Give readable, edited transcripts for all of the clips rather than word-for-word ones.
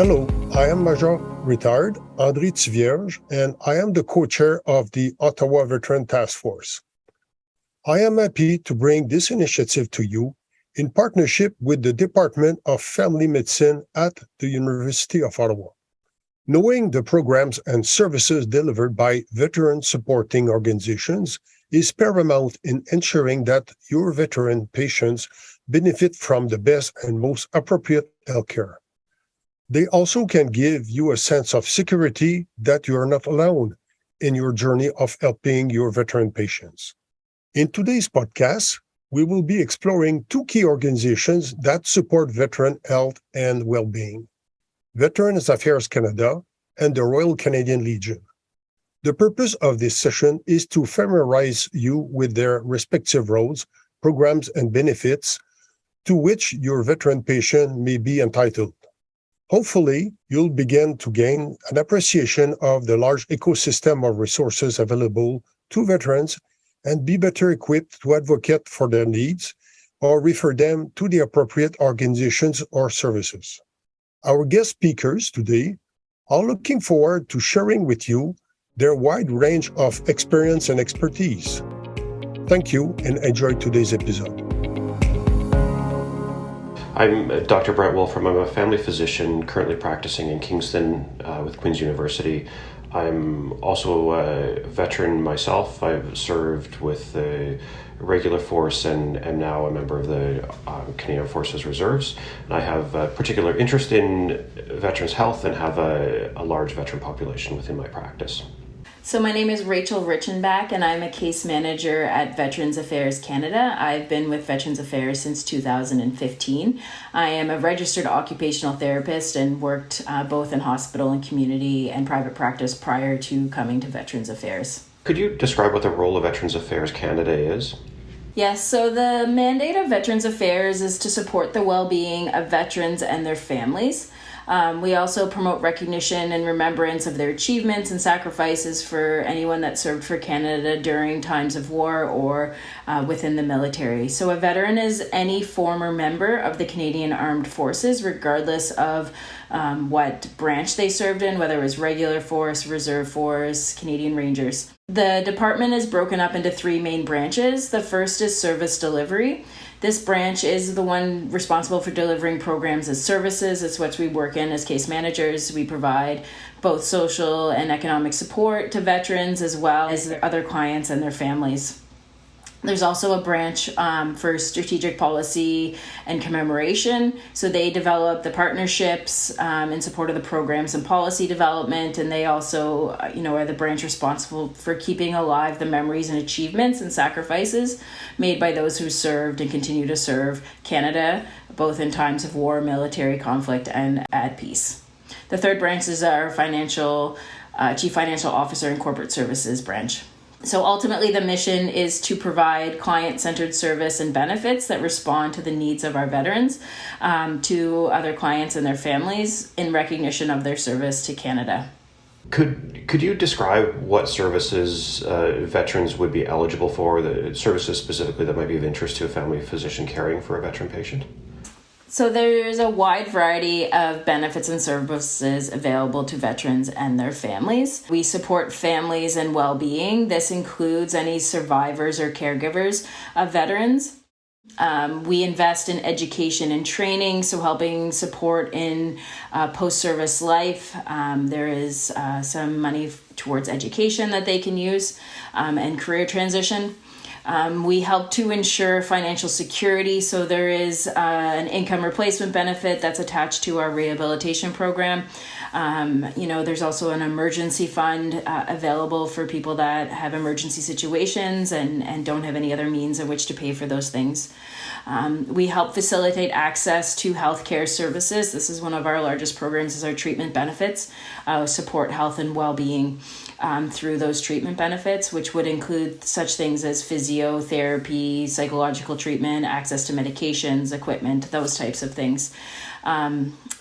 Hello, I am Major Retired André Thivierge, and I am the co-chair of the Ottawa Veteran Task Force. I am happy to bring this initiative to you in partnership with the Department of Family Medicine at the University of Ottawa. Knowing the programs and services delivered by veteran supporting organizations is paramount in ensuring that your veteran patients benefit from the best and most appropriate healthcare. They also can give you a sense of security that you are not alone in your journey of helping your veteran patients. In today's podcast, we will be exploring two key organizations that support veteran health and well-being: Veterans Affairs Canada and the Royal Canadian Legion. The purpose of this session is to familiarize you with their respective roles, programs, and benefits to which your veteran patient may be entitled. Hopefully, you'll begin to gain an appreciation of the large ecosystem of resources available to veterans and be better equipped to advocate for their needs or refer them to the appropriate organizations or services. Our guest speakers today are looking forward to sharing with you their wide range of experience and expertise. Thank you and enjoy today's episode. I'm Dr. Brent Wolfrom. I'm a family physician currently practicing in Kingston with Queen's University. I'm also a veteran myself. I've served with the regular force and am now a member of the Canadian Forces Reserves. And I have a particular interest in veterans' health and have a large veteran population within my practice. So my name is Richenback, and I'm a case manager at Veterans Affairs Canada. I've been with Veterans Affairs since 2015. I am a registered occupational therapist and worked both in hospital and community and private practice prior to coming to Veterans Affairs. Could you describe what the role of Veterans Affairs Canada is? Yes, so the mandate of Veterans Affairs is to support the well-being of veterans and their families. We also promote recognition and remembrance of their achievements and sacrifices for anyone that served for Canada during times of war or within the military. So a veteran is any former member of the Canadian Armed Forces, regardless of what branch they served in, whether it was regular force, reserve force, Canadian Rangers. The department is broken up into three main branches. The first is service delivery. This branch is the one responsible for delivering programs as services. It's what we work in as case managers. We provide both social and economic support to veterans as well as their other clients and their families. There's also a branch for strategic policy and commemoration. So they develop the partnerships in support of the programs and policy development. And they also, are the branch responsible for keeping alive the memories and achievements and sacrifices made by those who served and continue to serve Canada, both in times of war, military conflict, and at peace. The third branch is our Chief Financial Officer and Corporate Services branch. So ultimately, the mission is to provide client-centered service and benefits that respond to the needs of our veterans, to other clients and their families in recognition of their service to Canada. Could you describe what services veterans would be eligible for, the services specifically that might be of interest to a family physician caring for a veteran patient? So there's a wide variety of benefits and services available to veterans and their families. We support families and well-being. This includes any survivors or caregivers of veterans. We invest in education and training, so helping support in post-service life. There is some money towards education that they can use and career transition. We help to ensure financial security, so there is an income replacement benefit that's attached to our rehabilitation program. There's also an emergency fund available for people that have emergency situations and don't have any other means in which to pay for those things. We help facilitate access to healthcare services. This is one of our largest programs, is our treatment benefits, support health and well-being through those treatment benefits, which would include such things as physiotherapy, psychological treatment, access to medications, equipment, those types of things.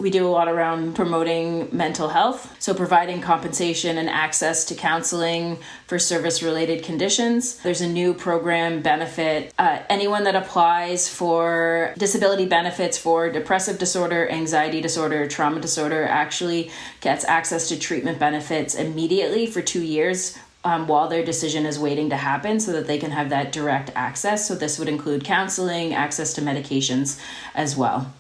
We do a lot around promoting mental health, so providing compensation and access to counseling for service-related conditions. There's a new program benefit. Anyone that applies for disability benefits for depressive disorder, anxiety disorder, trauma disorder actually gets access to treatment benefits immediately for 2 years while their decision is waiting to happen, so that they can have that direct access. So this would include counseling, access to medications as well.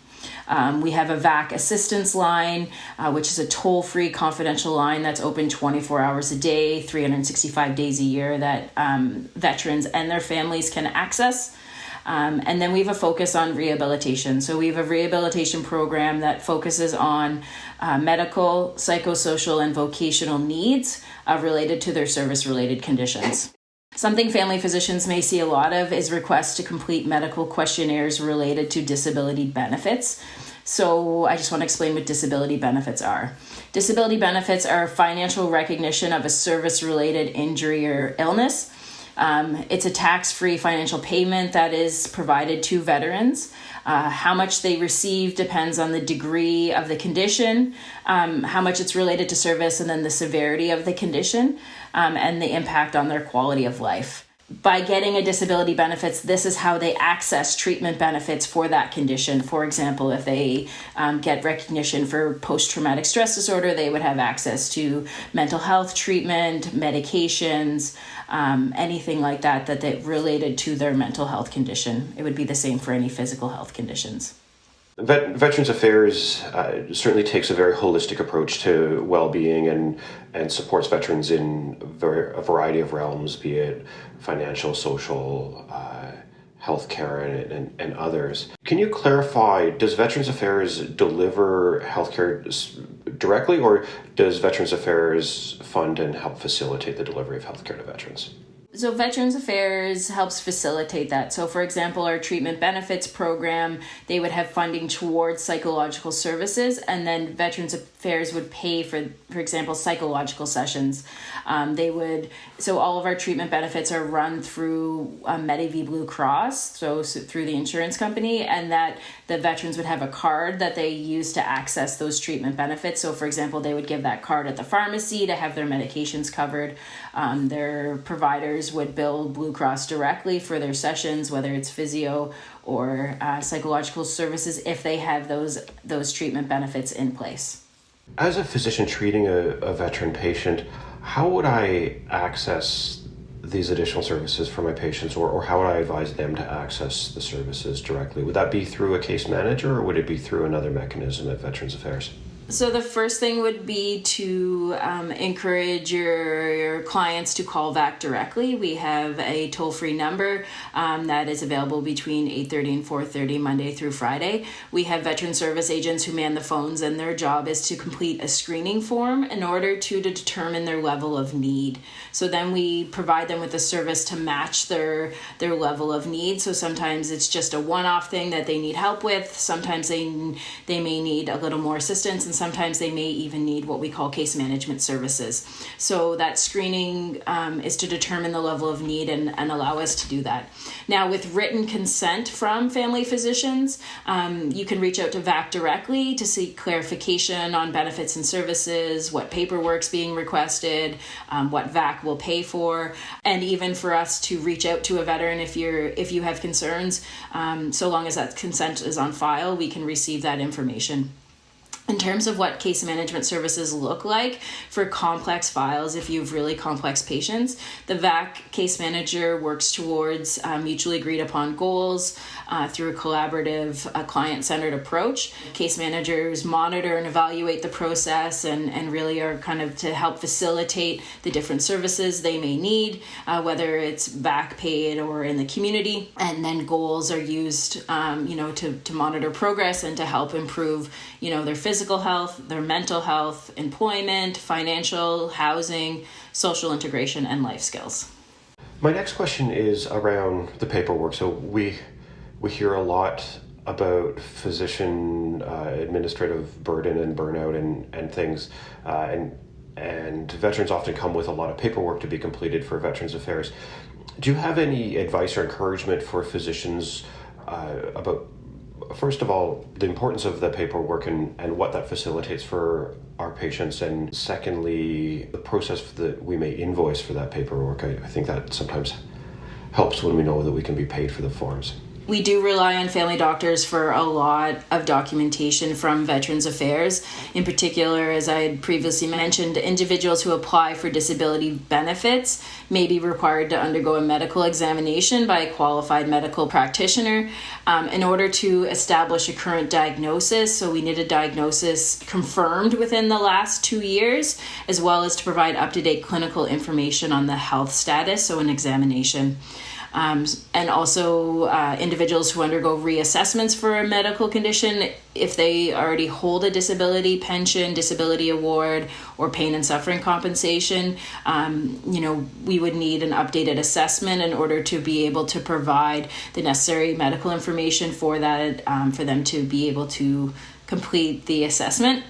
We have a VAC assistance line, which is a toll-free confidential line that's open 24 hours a day, 365 days a year, that veterans and their families can access. And then we have a focus on rehabilitation. So we have a rehabilitation program that focuses on medical, psychosocial, and vocational needs related to their service-related conditions. Something family physicians may see a lot of is requests to complete medical questionnaires related to disability benefits. So I just want to explain what disability benefits are. Disability benefits are financial recognition of a service-related injury or illness. It's a tax-free financial payment that is provided to veterans. How much they receive depends on the degree of the condition, how much it's related to service, and then the severity of the condition, and the impact on their quality of life. By getting a disability benefits, this is how they access treatment benefits for that condition. For example, if they get recognition for post-traumatic stress disorder, they would have access to mental health treatment, medications, anything like that related to their mental health condition. It would be the same for any physical health conditions. Veterans Affairs certainly takes a very holistic approach to well-being and supports veterans in a variety of realms, be it financial, social, healthcare, and others. Can you clarify, does Veterans Affairs deliver healthcare directly, or does Veterans Affairs fund and help facilitate the delivery of healthcare to veterans? So Veterans Affairs helps facilitate that. So for example, our treatment benefits program, they would have funding towards psychological services, and then Veterans Affairs would pay for example, psychological sessions. So all of our treatment benefits are run through Medivie Blue Cross, so through the insurance company, and that the veterans would have a card that they use to access those treatment benefits. So for example, they would give that card at the pharmacy to have their medications covered. Their providers would bill Blue Cross directly for their sessions, whether it's physio or psychological services, if they have those treatment benefits in place. As a physician treating a veteran patient, how would I access these additional services for my patients, or how would I advise them to access the services directly? Would that be through a case manager, or would it be through another mechanism at Veterans Affairs? So the first thing would be to encourage your clients to call VAC directly. We have a toll-free number that is available between 8:30 and 4:30 Monday through Friday. We have veteran service agents who man the phones, and their job is to complete a screening form in order to determine their level of need. So then we provide them with a service to match their level of need. So sometimes it's just a one-off thing that they need help with. Sometimes they may need a little more assistance, and sometimes they may even need what we call case management services. So that screening is to determine the level of need and allow us to do that. Now, with written consent from family physicians, you can reach out to VAC directly to seek clarification on benefits and services, what paperwork's being requested, what VAC will pay for, and even for us to reach out to a veteran if you have concerns. So long as that consent is on file, we can receive that information. In terms of what case management services look like for complex files, if you have really complex patients, the VAC case manager works towards mutually agreed upon goals through a collaborative, client-centered approach. Case managers monitor and evaluate the process and really are kind of to help facilitate the different services they may need, whether it's VAC paid or in the community. And then goals are used, to monitor progress and to help improve, their physical health, their mental health, employment, financial, housing, social integration, and life skills. My next question is around the paperwork. So we hear a lot about physician administrative burden and burnout and things, and veterans often come with a lot of paperwork to be completed for Veterans Affairs. Do you have any advice or encouragement for physicians about First of all, the importance of the paperwork and what that facilitates for our patients. And secondly, the process that we may invoice for that paperwork. I think that sometimes helps when we know that we can be paid for the forms. We do rely on family doctors for a lot of documentation from Veterans Affairs. In particular, as I had previously mentioned, individuals who apply for disability benefits may be required to undergo a medical examination by a qualified medical practitioner in order to establish a current diagnosis. So we need a diagnosis confirmed within the last 2 years, as well as to provide up-to-date clinical information on the health status, so an examination. And also individuals who undergo reassessments for a medical condition, if they already hold a disability pension, disability award, or pain and suffering compensation, we would need an updated assessment in order to be able to provide the necessary medical information for that, for them to be able to complete the assessment.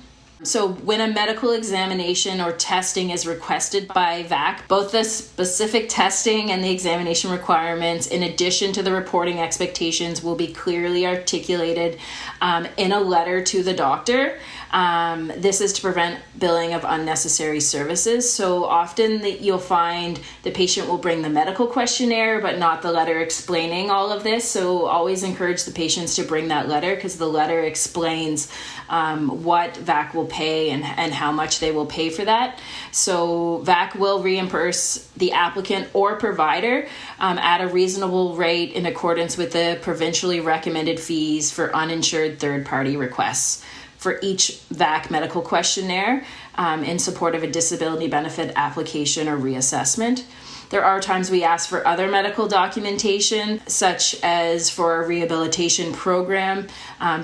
So when a medical examination or testing is requested by VAC, both the specific testing and the examination requirements, in addition to the reporting expectations, will be clearly articulated in a letter to the doctor. This is to prevent billing of unnecessary services. So often you'll find the patient will bring the medical questionnaire, but not the letter explaining all of this. So always encourage the patients to bring that letter, because the letter explains what VAC will pay and how much they will pay for that. So VAC will reimburse the applicant or provider at a reasonable rate in accordance with the provincially recommended fees for uninsured third-party requests for each VAC medical questionnaire in support of a disability benefit application or reassessment. There are times we ask for other medical documentation, such as for a rehabilitation program.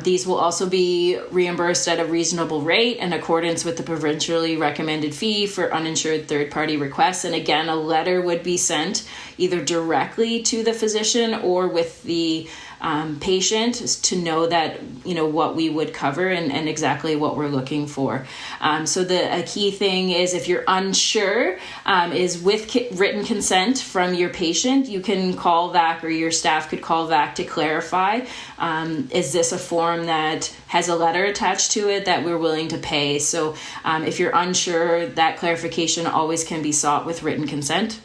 These will also be reimbursed at a reasonable rate in accordance with the provincially recommended fee for uninsured third-party requests. And again, a letter would be sent either directly to the physician or with the patient to know that, what we would cover and exactly what we're looking for. So a key thing is, if you're unsure, is with written consent from your patient, you can call VAC, or your staff could call VAC to clarify, is this a form that has a letter attached to it that we're willing to pay? So if you're unsure, that clarification always can be sought with written consent.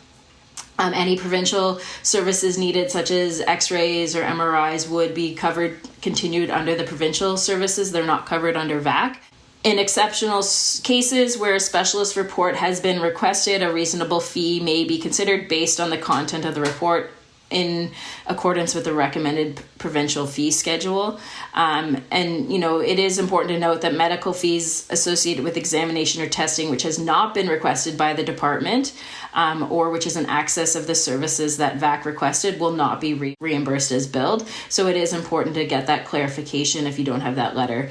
Any provincial services needed, such as x-rays or MRIs, would be continued under the provincial services. They're not covered under VAC. In exceptional cases where a specialist report has been requested, a reasonable fee may be considered based on the content of the report in accordance with the recommended provincial fee schedule. It is important to note that medical fees associated with examination or testing which has not been requested by the department or which is an access of the services that VAC requested will not be reimbursed as billed. So it is important to get that clarification if you don't have that letter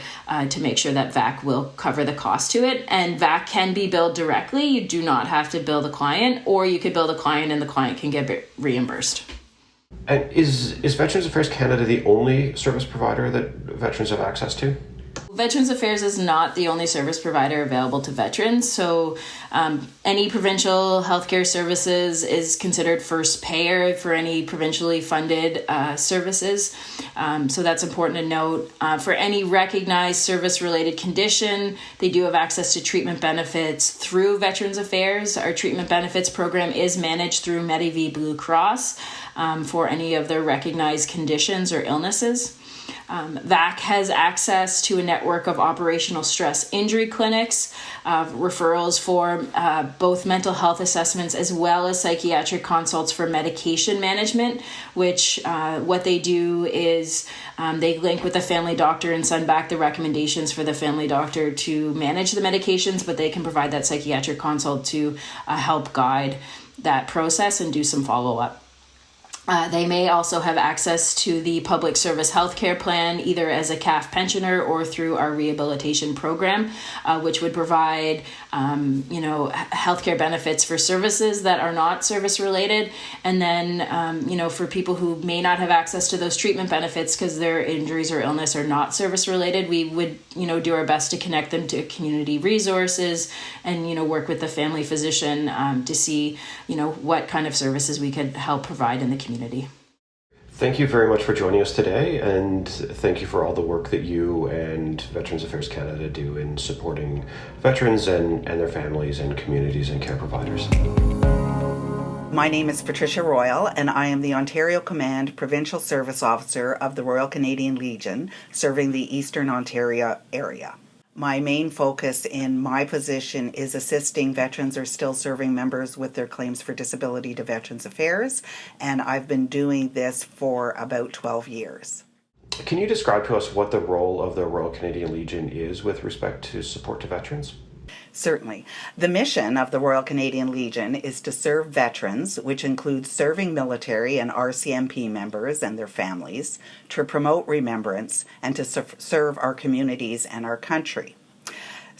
to make sure that VAC will cover the cost to it. And VAC can be billed directly. You do not have to bill the client, or you could bill the client and the client can get reimbursed. And is Veterans Affairs Canada the only service provider that veterans have access to? Veterans Affairs is not the only service provider available to veterans. So any provincial healthcare services is considered first payer for any provincially funded services. So that's important to note. For any recognized service-related condition, they do have access to treatment benefits through Veterans Affairs. Our treatment benefits program is managed through Medivie Blue Cross for any of their recognized conditions or illnesses. VAC has access to a network of operational stress injury clinics, referrals for both mental health assessments as well as psychiatric consults for medication management, which what they do is they link with the family doctor and send back the recommendations for the family doctor to manage the medications, but they can provide that psychiatric consult to help guide that process and do some follow-up. They may also have access to the public service healthcare plan, either as a CAF pensioner or through our rehabilitation program, which would provide, healthcare benefits for services that are not service related. And then, for people who may not have access to those treatment benefits because their injuries or illness are not service related, we would, do our best to connect them to community resources and, work with the family physician to see, what kind of services we could help provide in the community. Thank you very much for joining us today, and thank you for all the work that you and Veterans Affairs Canada do in supporting veterans and their families and communities and care providers. My name is Patricia Royle, and I am the Ontario Command Provincial Service Officer of the Royal Canadian Legion, serving the Eastern Ontario area. My main focus in my position is assisting veterans or still serving members with their claims for disability to Veterans Affairs, and I've been doing this for about 12 years. Can you describe to us what the role of the Royal Canadian Legion is with respect to support to veterans? Certainly. The mission of the Royal Canadian Legion is to serve veterans, which includes serving military and RCMP members and their families, to promote remembrance, and to serve our communities and our country.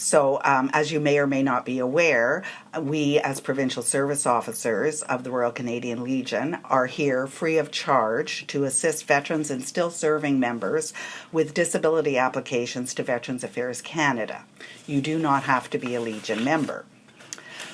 So, as you may or may not be aware, we as Provincial Service Officers of the Royal Canadian Legion are here free of charge to assist veterans and still serving members with disability applications to Veterans Affairs Canada. You do not have to be a Legion member.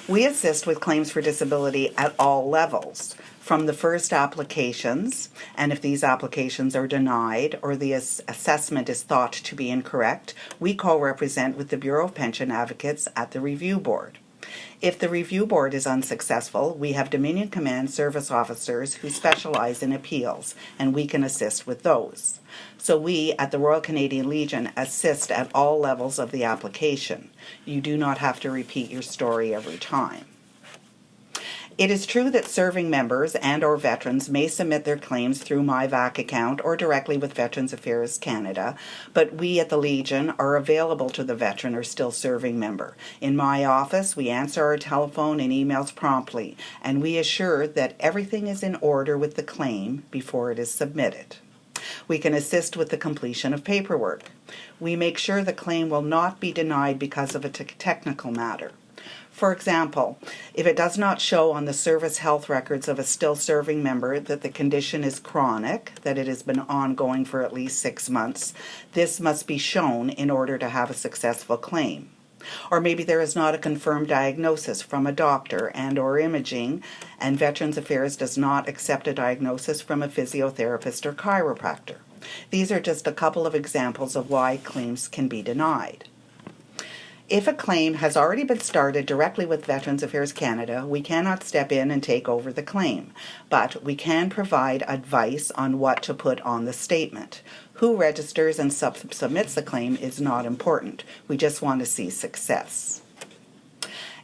We assist with claims for disability at all levels, from the first applications, and if these applications are denied or the assessment is thought to be incorrect, we co-represent with the Bureau of Pension Advocates at the Review Board. If the Review Board is unsuccessful, we have Dominion Command Service Officers who specialize in appeals, and we can assist with those. So we at the Royal Canadian Legion assist at all levels of the application. You do not have to repeat your story every time. It is true that serving members and or veterans may submit their claims through my VAC account or directly with Veterans Affairs Canada, but we at the Legion are available to the veteran or still serving member. In my office, we answer our telephone and emails promptly, and we assure that everything is in order with the claim before it is submitted. We can assist with the completion of paperwork. We make sure the claim will not be denied because of a technical matter. For example, if it does not show on the service health records of a still serving member that the condition is chronic, that it has been ongoing for at least 6 months, this must be shown in order to have a successful claim. Or maybe there is not a confirmed diagnosis from a doctor and or imaging, and Veterans Affairs does not accept a diagnosis from a physiotherapist or chiropractor. These are just a couple of examples of why claims can be denied. If a claim has already been started directly with Veterans Affairs Canada, we cannot step in and take over the claim, but we can provide advice on what to put on the statement. Who registers and submits the claim is not important. We just want to see success.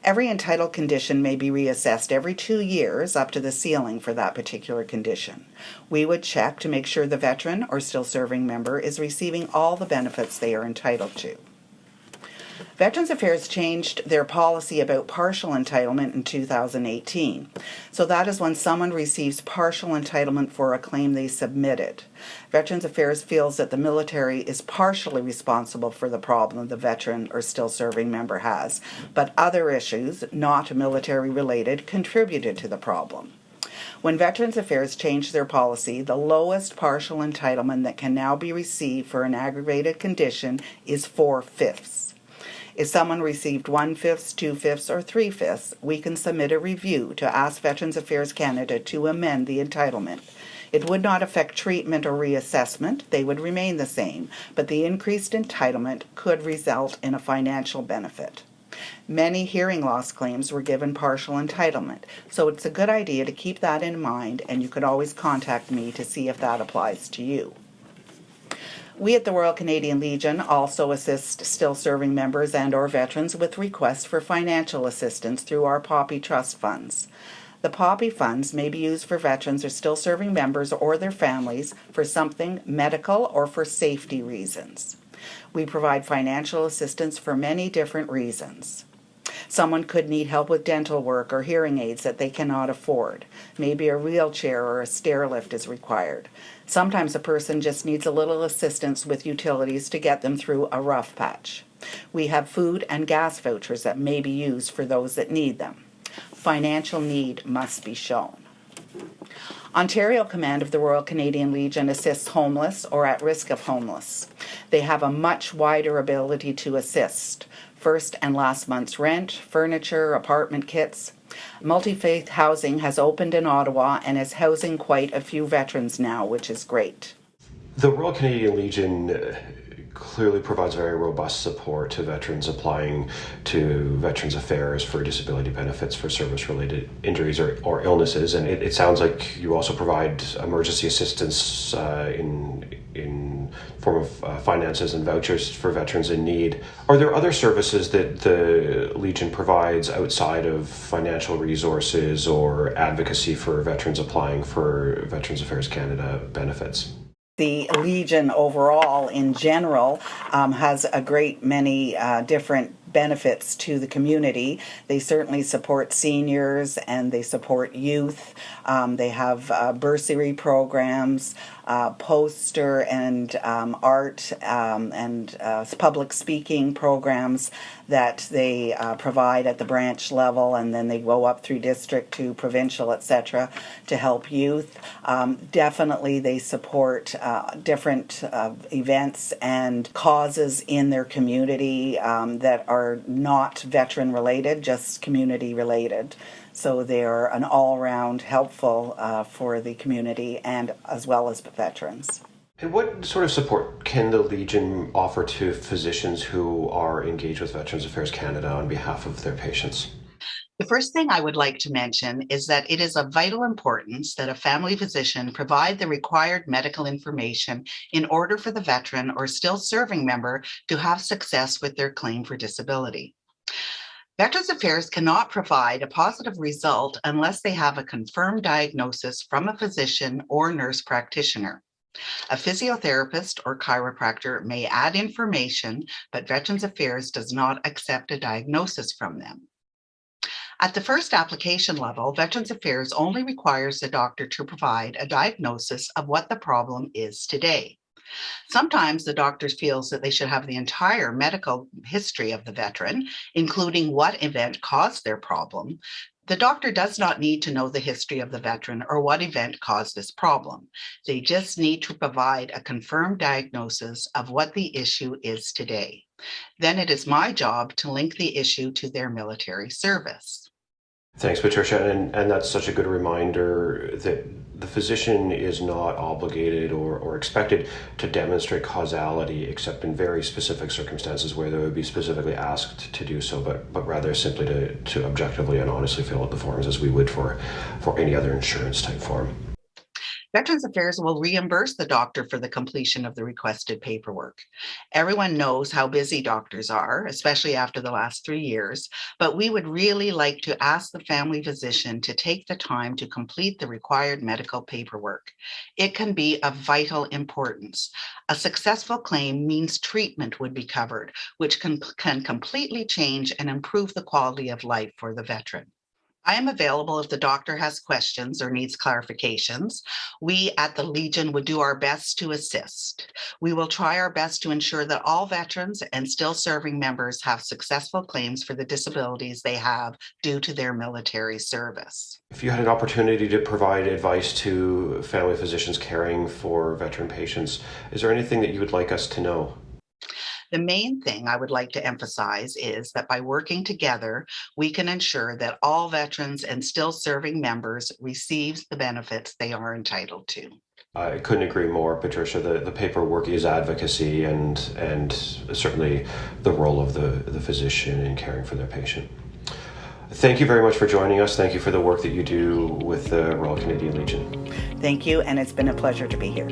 Every entitled condition may be reassessed every 2 years up to the ceiling for that particular condition. We would check to make sure the veteran or still serving member is receiving all the benefits they are entitled to. Veterans Affairs changed their policy about partial entitlement in 2018. So that is when someone receives partial entitlement for a claim they submitted. Veterans Affairs feels that the military is partially responsible for the problem the veteran or still serving member has, but other issues, not military related, contributed to the problem. When Veterans Affairs changed their policy, the lowest partial entitlement that can now be received for an aggravated condition is 4/5. If someone received 1/5, 2/5, or 3/5, we can submit a review to ask Veterans Affairs Canada to amend the entitlement. It would not affect treatment or reassessment, they would remain the same, but the increased entitlement could result in a financial benefit. Many hearing loss claims were given partial entitlement, so it's a good idea to keep that in mind, and you could always contact me to see if that applies to you. We at the Royal Canadian Legion also assist still serving members and or veterans with requests for financial assistance through our Poppy Trust funds. The Poppy funds may be used for veterans or still serving members or their families for something medical or for safety reasons. We provide financial assistance for many different reasons. Someone could need help with dental work or hearing aids that they cannot afford. Maybe a wheelchair or a stair lift is required. Sometimes a person just needs a little assistance with utilities to get them through a rough patch. We have food and gas vouchers that may be used for those that need them. Financial need must be shown. Ontario Command of the Royal Canadian Legion assists homeless or at risk of homeless. They have a much wider ability to assist. First and last month's rent, furniture, apartment kits. Multi-faith housing has opened in Ottawa and is housing quite a few veterans now, which is great. The Royal Canadian Legion clearly provides very robust support to veterans applying to Veterans Affairs for disability benefits for service-related injuries or illnesses. And it sounds like you also provide emergency assistance in form of finances and vouchers for veterans in need. Are there other services that the Legion provides outside of financial resources or advocacy for veterans applying for Veterans Affairs Canada benefits? The Legion overall, in general, has a great many different benefits to the community. They certainly support seniors and they support youth. They have bursary programs, poster and art and public speaking programs that they provide at the branch level, and then they go up through district to provincial, etc., to help youth. Definitely they support different events and causes in their community that are not veteran related, just community related. So they are an all-round helpful for the community and as well as veterans. And what sort of support can the Legion offer to physicians who are engaged with Veterans Affairs Canada on behalf of their patients? The first thing I would like to mention is that it is of vital importance that a family physician provide the required medical information in order for the veteran or still serving member to have success with their claim for disability. Veterans Affairs cannot provide a positive result unless they have a confirmed diagnosis from a physician or nurse practitioner. A physiotherapist or chiropractor may add information, but Veterans Affairs does not accept a diagnosis from them. At the first application level, Veterans Affairs only requires the doctor to provide a diagnosis of what the problem is today. Sometimes the doctor feels that they should have the entire medical history of the veteran, including what event caused their problem. The doctor does not need to know the history of the veteran or what event caused this problem. They just need to provide a confirmed diagnosis of what the issue is today. Then it is my job to link the issue to their military service. Thanks, Patricia. And that's such a good reminder that the physician is not obligated or expected to demonstrate causality except in very specific circumstances where they would be specifically asked to do so, but rather simply to objectively and honestly fill out the forms as we would for any other insurance type form. Veterans Affairs will reimburse the doctor for the completion of the requested paperwork. Everyone knows how busy doctors are, especially after the last 3 years, but we would really like to ask the family physician to take the time to complete the required medical paperwork. It can be of vital importance. A successful claim means treatment would be covered, which can completely change and improve the quality of life for the veteran. I am available if the doctor has questions or needs clarifications. We at the Legion would do our best to assist. We will try our best to ensure that all veterans and still serving members have successful claims for the disabilities they have due to their military service. If you had an opportunity to provide advice to family physicians caring for veteran patients, is there anything that you would like us to know? The main thing I would like to emphasize is that by working together, we can ensure that all veterans and still serving members receive the benefits they are entitled to. I couldn't agree more, Patricia. The paperwork is advocacy and certainly the role of the physician in caring for their patient. Thank you very much for joining us. Thank you for the work that you do with the Royal Canadian Legion. Thank you, and it's been a pleasure to be here.